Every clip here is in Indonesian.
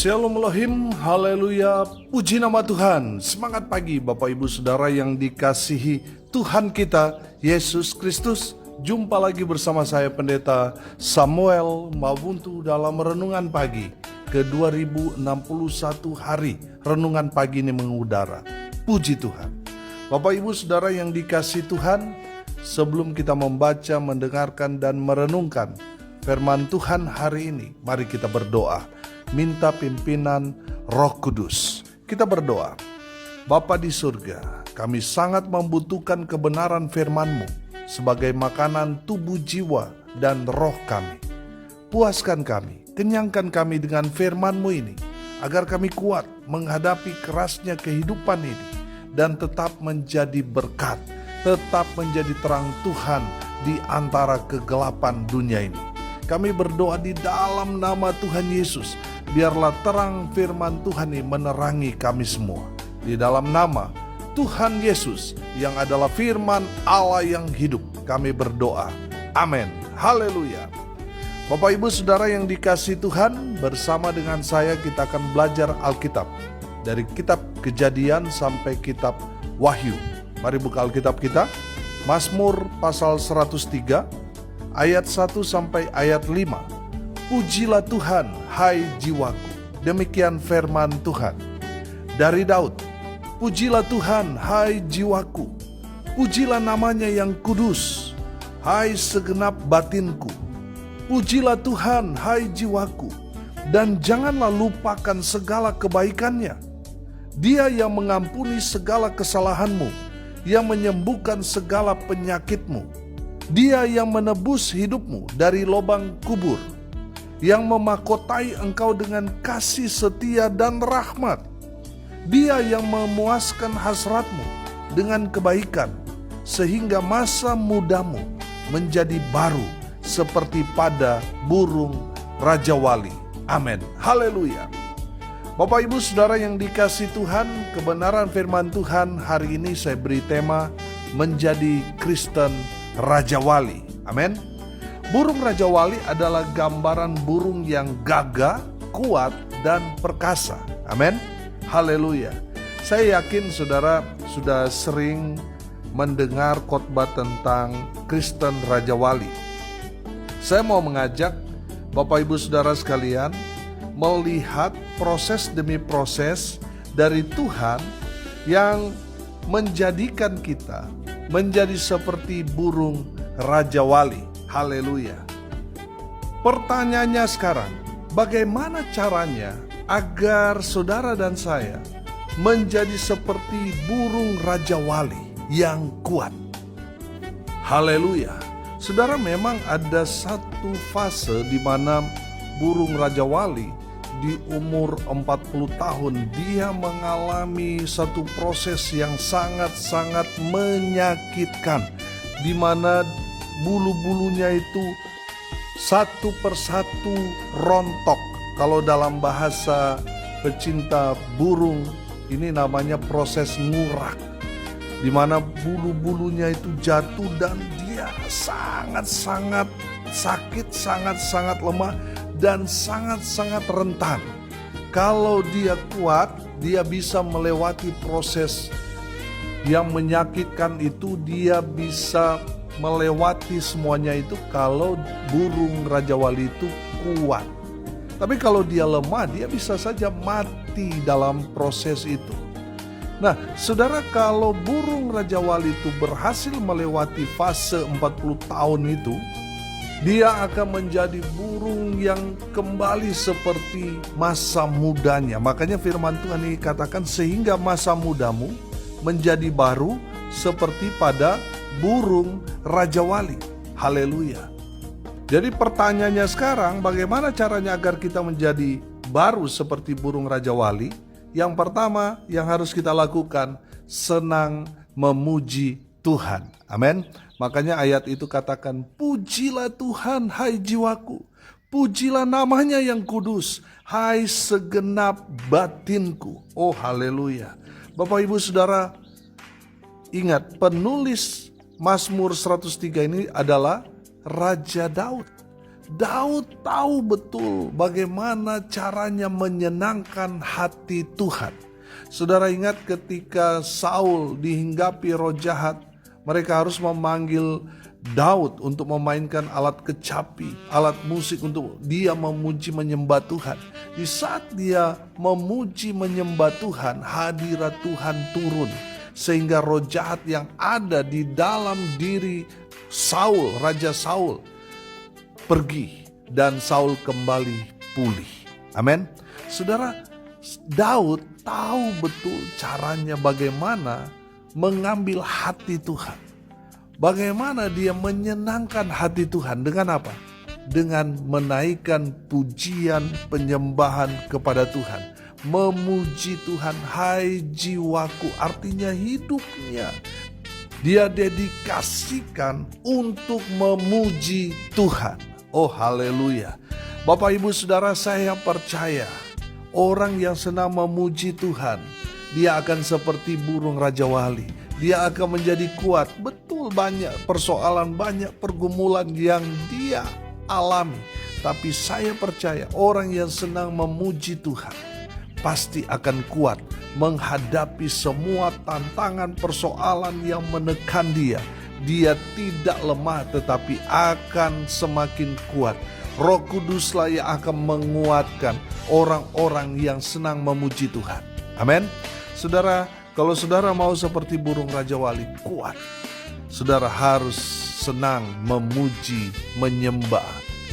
Shalom Elohim, haleluya, puji nama Tuhan. Semangat pagi Bapak Ibu Saudara yang dikasihi Tuhan kita, Yesus Kristus. Jumpa lagi bersama saya Pendeta Samuel Mabuntu dalam Renungan Pagi ke 2061 hari. Renungan pagi ini mengudara. Puji Tuhan. Bapak Ibu Saudara yang dikasihi Tuhan, sebelum kita membaca, mendengarkan, dan merenungkan firman Tuhan hari ini, mari kita berdoa. Minta pimpinan Roh Kudus. Kita berdoa. Bapa di surga, kami sangat membutuhkan kebenaran firman-Mu sebagai makanan tubuh, jiwa, dan roh kami. Puaskan kami, kenyangkan kami dengan firman-Mu ini, agar kami kuat menghadapi kerasnya kehidupan ini, dan tetap menjadi berkat, tetap menjadi terang Tuhan di antara kegelapan dunia ini. Kami berdoa di dalam nama Tuhan Yesus, biarlah terang firman Tuhan ini menerangi kami semua. Di dalam nama Tuhan Yesus yang adalah firman Allah yang hidup, kami berdoa. Amin. Haleluya. Bapak Ibu Saudara yang dikasihi Tuhan, bersama dengan saya kita akan belajar Alkitab. Dari kitab Kejadian sampai kitab Wahyu. Mari buka Alkitab kita. Mazmur pasal 103 ayat 1 sampai ayat 5. Pujilah Tuhan, hai jiwaku. Demikian firman Tuhan. Dari Daud. Pujilah Tuhan, hai jiwaku. Pujilah namanya yang kudus, hai segenap batinku. Pujilah Tuhan, hai jiwaku. Dan janganlah lupakan segala kebaikannya. Dia yang mengampuni segala kesalahanmu, yang menyembuhkan segala penyakitmu. Dia yang menebus hidupmu dari lubang kubur, yang memahkotai engkau dengan kasih setia dan rahmat. Dia yang memuaskan hasratmu dengan kebaikan, sehingga masa mudamu menjadi baru seperti pada burung Raja Wali. Amin. Haleluya. Bapak Ibu Saudara yang dikasihi Tuhan, kebenaran firman Tuhan hari ini saya beri tema menjadi Kristen Raja Wali. Amin. Burung Raja Wali adalah gambaran burung yang gagah, kuat, dan perkasa. Amin. Haleluya. Saya yakin saudara sudah sering mendengar khotbah tentang Kristen Raja Wali. Saya mau mengajak Bapak Ibu Saudara sekalian melihat proses demi proses dari Tuhan yang menjadikan kita menjadi seperti burung Raja Wali. Haleluya. Pertanyaannya sekarang, bagaimana caranya agar saudara dan saya menjadi seperti burung Raja Wali yang kuat? Haleluya. Saudara, memang ada satu fase di mana burung Raja Wali di umur 40 tahun dia mengalami satu proses yang sangat-sangat menyakitkan, di mana bulu-bulunya itu satu persatu rontok. Kalau dalam bahasa pecinta burung ini namanya proses ngurak, di mana bulu-bulunya itu jatuh dan dia sangat-sangat sakit, sangat-sangat lemah, dan sangat-sangat rentan. Kalau dia kuat, dia bisa melewati proses yang menyakitkan itu, dia bisa melewati semuanya itu kalau burung Raja Wali itu kuat. Tapi kalau dia lemah, dia bisa saja mati dalam proses itu. Nah, saudara, kalau burung Raja Wali itu berhasil melewati fase 40 tahun itu, dia akan menjadi burung yang kembali seperti masa mudanya. Makanya firman Tuhan ini katakan, sehingga masa mudamu menjadi baru seperti pada burung Raja Wali. Haleluya. Jadi pertanyaannya sekarang, bagaimana caranya agar kita menjadi baru seperti burung Raja Wali? Yang pertama yang harus kita lakukan, senang memuji Tuhan. Amin. Makanya ayat itu katakan, pujilah Tuhan hai jiwaku. Pujilah namanya yang kudus, hai segenap batinku. Oh haleluya. Bapak Ibu Saudara, ingat penulis Mazmur 103 ini adalah Raja Daud. Daud tahu betul bagaimana caranya menyenangkan hati Tuhan. Saudara ingat ketika Saul dihinggapi roh jahat, mereka harus memanggil Daud untuk memainkan alat kecapi, alat musik untuk dia memuji menyembah Tuhan. Di saat dia memuji menyembah Tuhan, hadirat Tuhan turun. Sehingga roh jahat yang ada di dalam diri Saul, Raja Saul, pergi dan Saul kembali pulih. Amin. Saudara, Daud tahu betul caranya bagaimana mengambil hati Tuhan. Bagaimana dia menyenangkan hati Tuhan, dengan apa? Dengan menaikkan pujian penyembahan kepada Tuhan. Memuji Tuhan, hai jiwaku, artinya hidupnya. Dia dedikasikan untuk memuji Tuhan. Oh haleluya. Bapak ibu saudara, saya percaya orang yang senang memuji Tuhan, dia akan seperti burung Raja Wali. Dia akan menjadi kuat. Betul, banyak persoalan, banyak pergumulan yang dia alami. Tapi saya percaya orang yang senang memuji Tuhan pasti akan kuat menghadapi semua tantangan persoalan yang menekan dia. Dia tidak lemah tetapi akan semakin kuat. Roh Kuduslah yang akan menguatkan orang-orang yang senang memuji Tuhan. Amin. Saudara, kalau saudara mau seperti burung Raja Wali kuat, saudara harus senang memuji, menyembah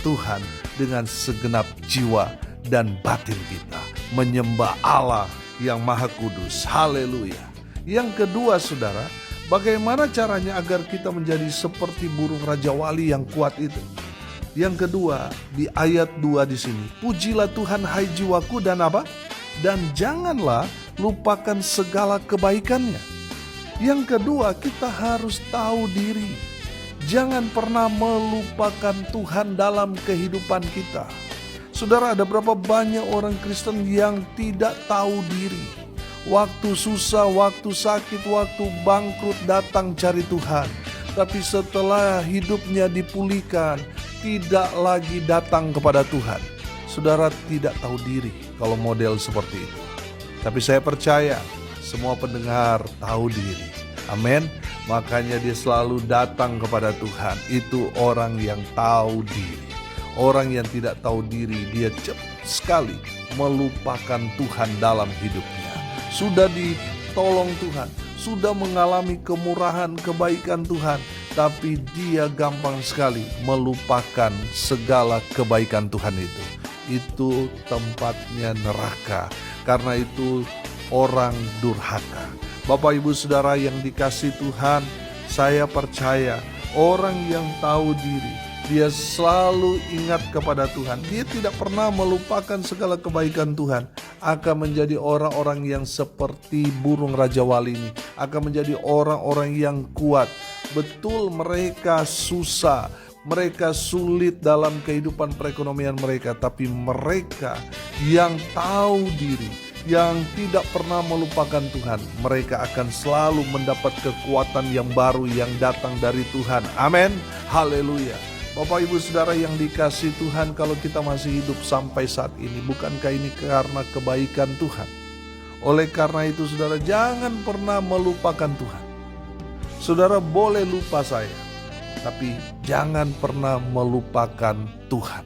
Tuhan dengan segenap jiwa dan batin kita. Menyembah Allah yang Maha Kudus. Haleluya. Yang kedua saudara, bagaimana caranya agar kita menjadi seperti burung Raja Wali yang kuat itu? Yang kedua, di ayat 2 di sini, pujilah Tuhan hai jiwaku dan apa? Dan janganlah lupakan segala kebaikannya. Yang kedua, kita harus tahu diri. Jangan pernah melupakan Tuhan dalam kehidupan kita. Saudara, ada berapa banyak orang Kristen yang tidak tahu diri. Waktu susah, waktu sakit, waktu bangkrut datang cari Tuhan. Tapi setelah hidupnya dipulihkan, tidak lagi datang kepada Tuhan. Saudara tidak tahu diri kalau model seperti itu. Tapi saya percaya semua pendengar tahu diri. Amin. Makanya dia selalu datang kepada Tuhan. Itu orang yang tahu diri. Orang yang tidak tahu diri, dia cepat sekali melupakan Tuhan dalam hidupnya. Sudah ditolong Tuhan, sudah mengalami kemurahan, kebaikan Tuhan, tapi dia gampang sekali melupakan segala kebaikan Tuhan itu. Itu tempatnya neraka. Karena itu orang durhaka. Bapak ibu saudara yang dikasihi Tuhan, saya percaya orang yang tahu diri, dia selalu ingat kepada Tuhan. Dia tidak pernah melupakan segala kebaikan Tuhan. Akan menjadi orang-orang yang seperti burung Raja Wali ini. Akan menjadi orang-orang yang kuat. Betul mereka susah, mereka sulit dalam kehidupan perekonomian mereka. Tapi mereka yang tahu diri, yang tidak pernah melupakan Tuhan, mereka akan selalu mendapat kekuatan yang baru yang datang dari Tuhan. Amin. Haleluya. Bapak ibu saudara yang dikasihi Tuhan, kalau kita masih hidup sampai saat ini, bukankah ini karena kebaikan Tuhan? Oleh karena itu saudara, jangan pernah melupakan Tuhan. Saudara boleh lupa saya, tapi jangan pernah melupakan Tuhan.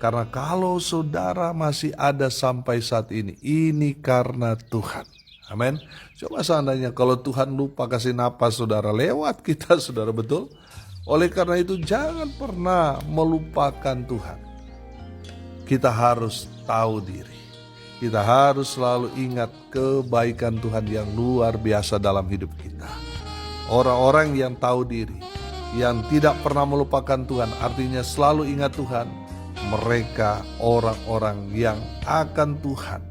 Karena kalau saudara masih ada sampai saat ini karena Tuhan. Amin. Coba seandainya kalau Tuhan lupa kasih napas saudara, lewat kita saudara, betul? Oleh karena itu jangan pernah melupakan Tuhan. Kita harus tahu diri. Kita harus selalu ingat kebaikan Tuhan yang luar biasa dalam hidup kita. Orang-orang yang tahu diri, yang tidak pernah melupakan Tuhan, artinya selalu ingat Tuhan, mereka orang-orang yang akan Tuhan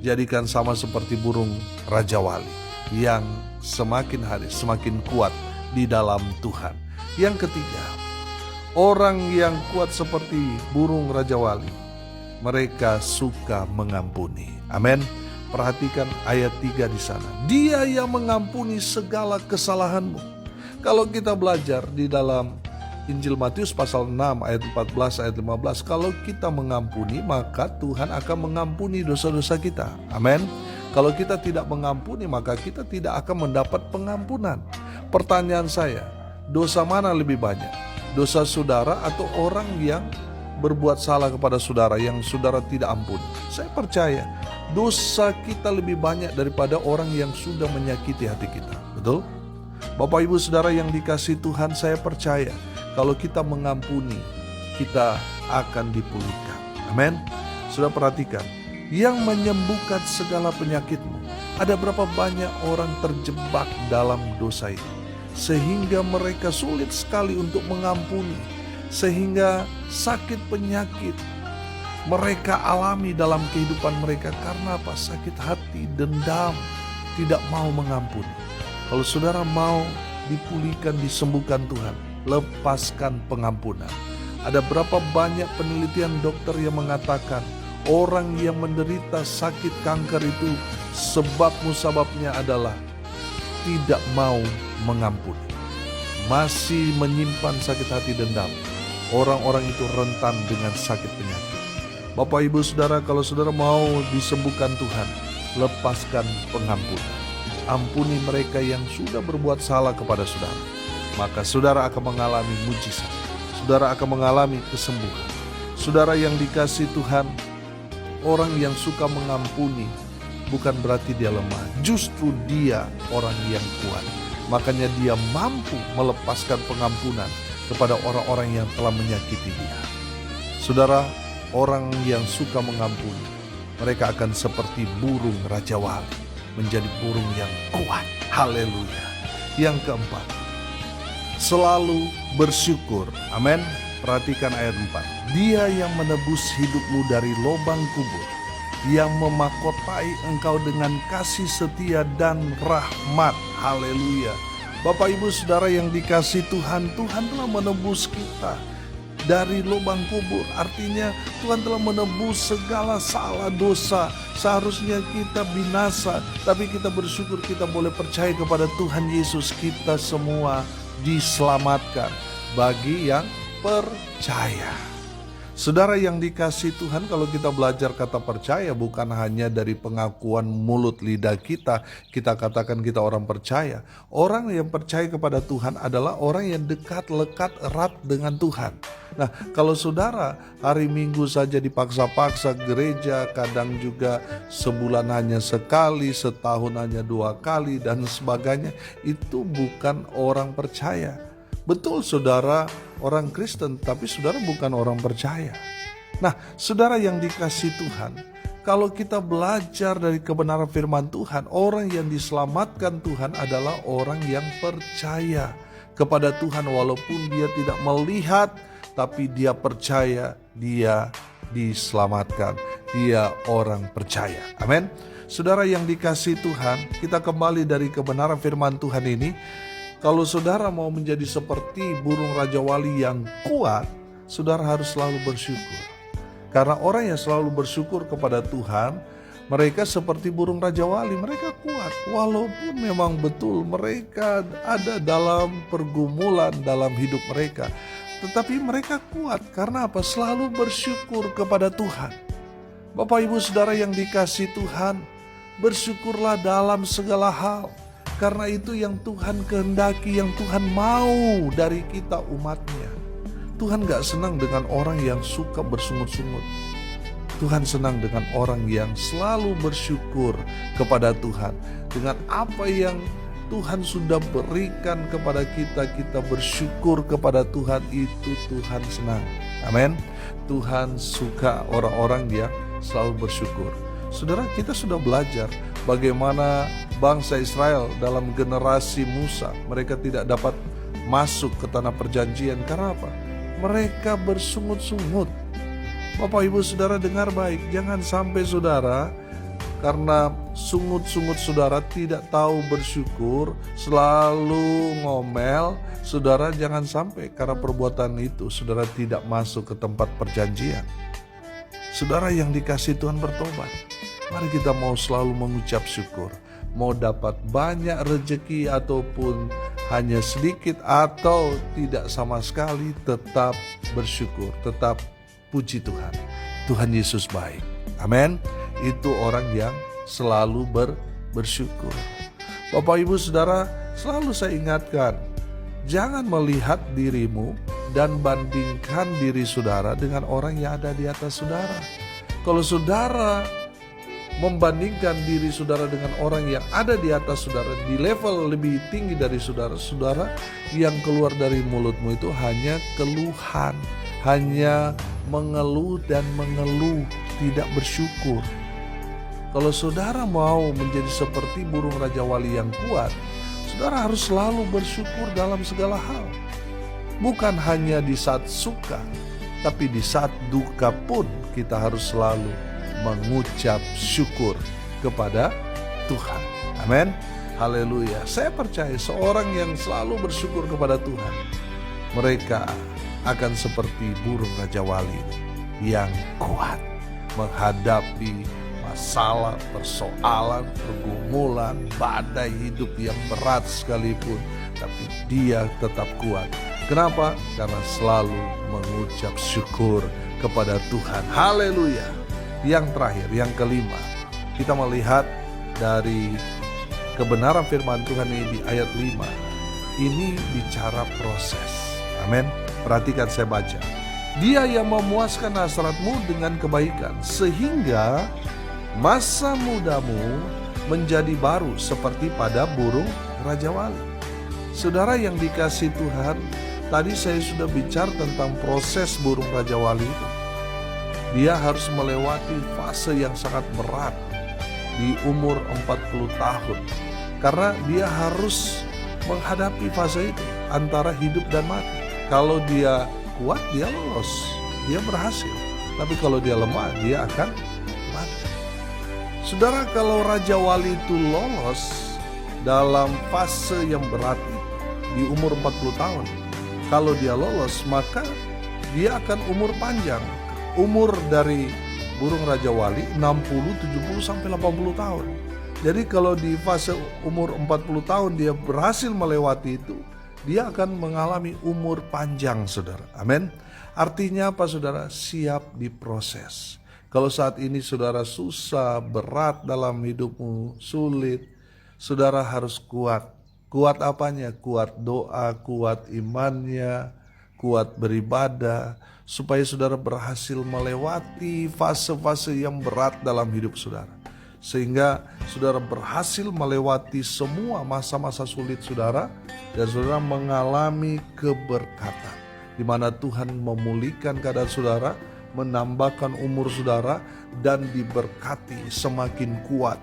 jadikan sama seperti burung Raja Wali, yang semakin hari semakin kuat di dalam Tuhan. Yang ketiga, orang yang kuat seperti burung Raja Wali, mereka suka mengampuni. Amin. Perhatikan ayat 3 di sana. Dia yang mengampuni segala kesalahanmu. Kalau kita belajar di dalam Injil Matius pasal 6 ayat 14 ayat 15, kalau kita mengampuni maka Tuhan akan mengampuni dosa-dosa kita. Amin. Kalau kita tidak mengampuni maka kita tidak akan mendapat pengampunan. Pertanyaan saya, dosa mana lebih banyak? Dosa saudara atau orang yang berbuat salah kepada saudara yang saudara tidak ampuni? Saya percaya dosa kita lebih banyak daripada orang yang sudah menyakiti hati kita. Betul? Bapak Ibu Saudara yang dikasihi Tuhan, saya percaya kalau kita mengampuni, kita akan dipulihkan. Amin. Sudah perhatikan, yang menyembuhkan segala penyakitmu. Ada berapa banyak orang terjebak dalam dosa ini, sehingga mereka sulit sekali untuk mengampuni, sehingga sakit penyakit mereka alami dalam kehidupan mereka. Karena apa? Sakit hati, dendam, tidak mau mengampuni. Kalau saudara mau dipulihkan, disembuhkan Tuhan, lepaskan pengampunan. Ada berapa banyak penelitian dokter yang mengatakan orang yang menderita sakit kanker itu sebabnya adalah tidak mau mengampuni, masih menyimpan sakit hati, dendam. Orang-orang itu rentan dengan sakit penyakit. Bapak Ibu Saudara, kalau saudara mau disembuhkan Tuhan, lepaskan pengampunan. Ampuni mereka yang sudah berbuat salah kepada saudara, maka saudara akan mengalami mujizat. Saudara akan mengalami kesembuhan. Saudara yang dikasihi Tuhan, orang yang suka mengampuni bukan berarti dia lemah. Justru dia orang yang kuat. Makanya dia mampu melepaskan pengampunan kepada orang-orang yang telah menyakiti dia. Saudara, orang yang suka mengampuni, mereka akan seperti burung Raja Wali, menjadi burung yang kuat. Haleluya. Yang keempat, selalu bersyukur. Amin. Perhatikan ayat 4. Dia yang menebus hidupmu dari lubang kubur, yang memahkotai engkau dengan kasih setia dan rahmat. Haleluya. Bapak Ibu Saudara yang dikasihi Tuhan, Tuhan telah menebus kita dari lubang kubur. Artinya Tuhan telah menebus segala salah dosa. Seharusnya kita binasa, tapi kita bersyukur kita boleh percaya kepada Tuhan Yesus. Kita semua diselamatkan bagi yang percaya. Saudara yang dikasihi Tuhan, kalau kita belajar kata percaya bukan hanya dari pengakuan mulut lidah kita katakan kita orang percaya. Orang yang percaya kepada Tuhan adalah orang yang dekat, lekat, erat dengan Tuhan. Nah, kalau saudara hari Minggu saja dipaksa-paksa gereja, kadang juga sebulan hanya sekali, setahun hanya 2 kali dan sebagainya, itu bukan orang percaya. Betul saudara orang Kristen, tapi saudara bukan orang percaya. Nah, saudara yang dikasihi Tuhan, kalau kita belajar dari kebenaran firman Tuhan, orang yang diselamatkan Tuhan adalah orang yang percaya kepada Tuhan. Walaupun dia tidak melihat, tapi dia percaya, dia diselamatkan. Dia orang percaya. Amin. Saudara yang dikasihi Tuhan, kita kembali dari kebenaran firman Tuhan ini. Kalau saudara mau menjadi seperti burung Raja Wali yang kuat, saudara harus selalu bersyukur. Karena orang yang selalu bersyukur kepada Tuhan, mereka seperti burung Raja Wali, mereka kuat. Walaupun memang betul mereka ada dalam pergumulan dalam hidup mereka, tetapi mereka kuat. Karena apa? Selalu bersyukur kepada Tuhan. Bapak Ibu Saudara yang dikasihi Tuhan, bersyukurlah dalam segala hal. Karena itu yang Tuhan kehendaki, yang Tuhan mau dari kita umatnya. Tuhan gak senang dengan orang yang suka bersungut-sungut. Tuhan senang dengan orang yang selalu bersyukur kepada Tuhan. Dengan apa yang Tuhan sudah berikan kepada kita, kita bersyukur kepada Tuhan, itu Tuhan senang. Amin. Tuhan suka orang-orang yang selalu bersyukur. Saudara, kita sudah belajar bagaimana bangsa Israel dalam generasi Musa, mereka tidak dapat masuk ke tanah perjanjian. Karena apa? Mereka bersungut-sungut. Bapak Ibu Saudara dengar baik, jangan sampai saudara karena sungut-sungut saudara tidak tahu bersyukur, selalu ngomel. Saudara jangan sampai karena perbuatan itu saudara tidak masuk ke tempat perjanjian. Saudara yang dikasihi Tuhan, bertobat. Mari kita mau selalu mengucap syukur. Mau dapat banyak rezeki ataupun hanya sedikit atau tidak sama sekali, tetap bersyukur, tetap puji Tuhan. Tuhan Yesus baik. Amin. Itu orang yang selalu bersyukur. Bapak Ibu Saudara, selalu saya ingatkan, jangan melihat dirimu dan bandingkan diri saudara dengan orang yang ada di atas saudara. Kalau saudara membandingkan diri saudara dengan orang yang ada di atas saudara, di level lebih tinggi dari saudara, saudara, yang keluar dari mulutmu itu hanya keluhan, hanya mengeluh dan mengeluh, tidak bersyukur. Kalau saudara mau menjadi seperti burung Raja Wali yang kuat, saudara harus selalu bersyukur dalam segala hal. Bukan hanya di saat suka, tapi di saat duka pun kita harus selalu mengucap syukur kepada Tuhan. Amin. Haleluya. Saya percaya seorang yang selalu bersyukur kepada Tuhan, mereka akan seperti burung Raja Wali yang kuat menghadapi masalah, persoalan, pergumulan, badai hidup yang berat sekalipun, tapi dia tetap kuat. Kenapa? Karena selalu mengucap syukur kepada Tuhan. Haleluya. Yang terakhir, yang kelima, kita melihat dari kebenaran firman Tuhan ini di ayat 5. Ini bicara proses. Amin. Perhatikan saya baca. Dia yang memuaskan hasratmu dengan kebaikan, sehingga masa mudamu menjadi baru seperti pada burung Raja Wali. Saudara yang dikasihi Tuhan, tadi saya sudah bicara tentang proses burung Raja Wali itu. Dia harus melewati fase yang sangat berat di umur 40 tahun. Karena dia harus menghadapi fase itu antara hidup dan mati. Kalau dia kuat, dia lolos, dia berhasil. Tapi kalau dia lemah, dia akan mati. Saudara, kalau Raja Wali itu lolos dalam fase yang berat di umur 40 tahun, kalau dia lolos, maka dia akan umur panjang. Umur dari burung Raja Wali 60, 70 sampai 80 tahun. Jadi kalau di fase umur 40 tahun dia berhasil melewati itu, dia akan mengalami umur panjang, saudara. Amin. Artinya apa, saudara? Siap diproses. Kalau saat ini saudara susah, berat dalam hidupmu, sulit, saudara harus kuat. Kuat apanya? Kuat doa, kuat imannya, kuat beribadah, supaya saudara berhasil melewati fase-fase yang berat dalam hidup saudara. Sehingga saudara berhasil melewati semua masa-masa sulit saudara, dan saudara mengalami keberkatan, di mana Tuhan memulihkan keadaan saudara, menambahkan umur saudara, dan diberkati semakin kuat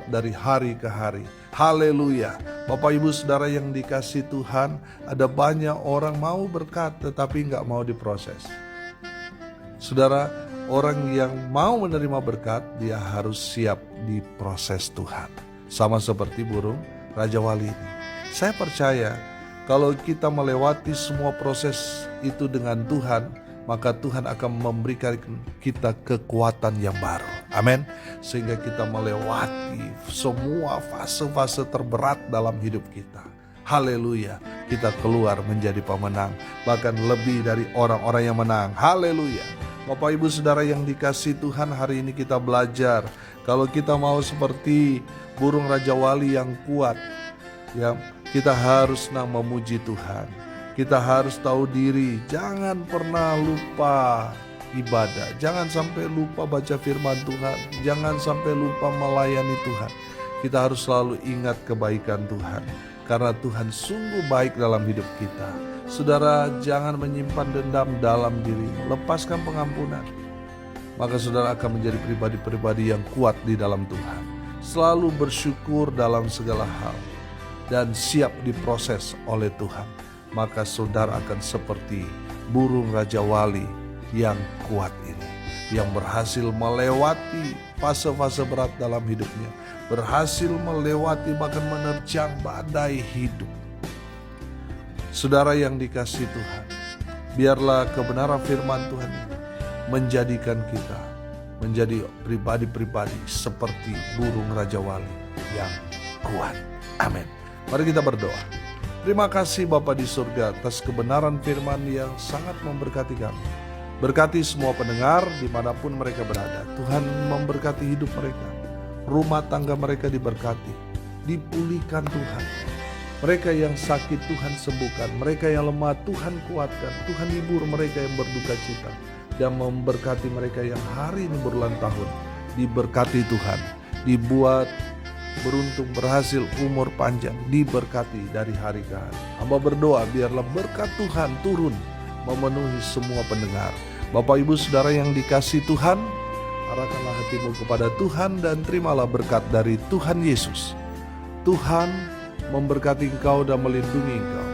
dari hari ke hari. Haleluya. Bapak Ibu Saudara yang dikasihi Tuhan, ada banyak orang mau berkat tetapi gak mau diproses. Saudara, orang yang mau menerima berkat, dia harus siap diproses Tuhan. Sama seperti burung Raja Wali ini. Saya percaya kalau kita melewati semua proses itu dengan Tuhan, maka Tuhan akan memberikan kita kekuatan yang baru. Amin. Sehingga kita melewati semua fase-fase terberat dalam hidup kita. Haleluya. Kita keluar menjadi pemenang, bahkan lebih dari orang-orang yang menang. Haleluya. Bapak Ibu Saudara yang dikasihi Tuhan, hari ini kita belajar kalau kita mau seperti burung Raja Wali yang kuat, ya, kita harus memuji Tuhan. Kita harus tahu diri, jangan pernah lupa ibadah, jangan sampai lupa baca firman Tuhan, jangan sampai lupa melayani Tuhan. Kita harus selalu ingat kebaikan Tuhan, karena Tuhan sungguh baik dalam hidup kita. Saudara, jangan menyimpan dendam dalam dirimu, lepaskan pengampunan. Maka saudara akan menjadi pribadi-pribadi yang kuat di dalam Tuhan. Selalu bersyukur dalam segala hal, dan siap diproses oleh Tuhan. Maka saudara akan seperti burung Raja Wali yang kuat ini, yang berhasil melewati fase-fase berat dalam hidupnya, berhasil melewati bahkan menerjang badai hidup. Saudara yang dikasihi Tuhan, biarlah kebenaran firman Tuhan ini menjadikan kita menjadi pribadi-pribadi seperti burung Raja Wali yang kuat. Amin. Mari kita berdoa. Terima kasih Bapa di surga atas kebenaran firman yang sangat memberkati kami. Berkati semua pendengar dimanapun mereka berada. Tuhan memberkati hidup mereka. Rumah tangga mereka diberkati, dipulihkan Tuhan. Mereka yang sakit Tuhan sembuhkan, mereka yang lemah Tuhan kuatkan. Tuhan hibur mereka yang berduka cita, dan memberkati mereka yang hari ini berulang tahun. Diberkati Tuhan, dibuat beruntung, berhasil, umur panjang, diberkati dari hari ke hari. Hamba berdoa biarlah berkat Tuhan turun memenuhi semua pendengar. Bapak Ibu Saudara yang dikasihi Tuhan, arahkanlah hatimu kepada Tuhan dan terimalah berkat dari Tuhan Yesus. Tuhan memberkati engkau dan melindungi engkau.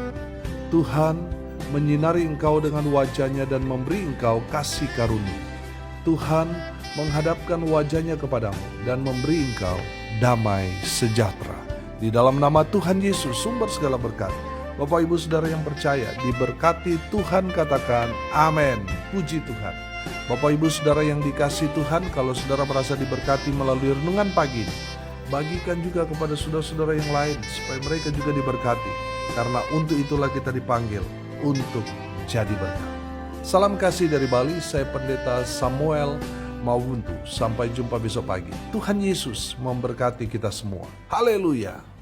Tuhan menyinari engkau dengan wajah-Nya dan memberi engkau kasih karunia. Tuhan menghadapkan wajah-Nya kepadamu dan memberi engkau damai sejahtera. Di dalam nama Tuhan Yesus, sumber segala berkat. Bapak Ibu Saudara yang percaya, diberkati Tuhan, katakan amin. Puji Tuhan. Bapak Ibu Saudara yang dikasihi Tuhan, kalau saudara merasa diberkati melalui renungan pagi ini, bagikan juga kepada saudara-saudara yang lain supaya mereka juga diberkati. Karena untuk itulah kita dipanggil untuk jadi berkat. Salam kasih dari Bali, saya Pendeta Samuel Mawuntu. Sampai jumpa besok pagi. Tuhan Yesus memberkati kita semua. Haleluya.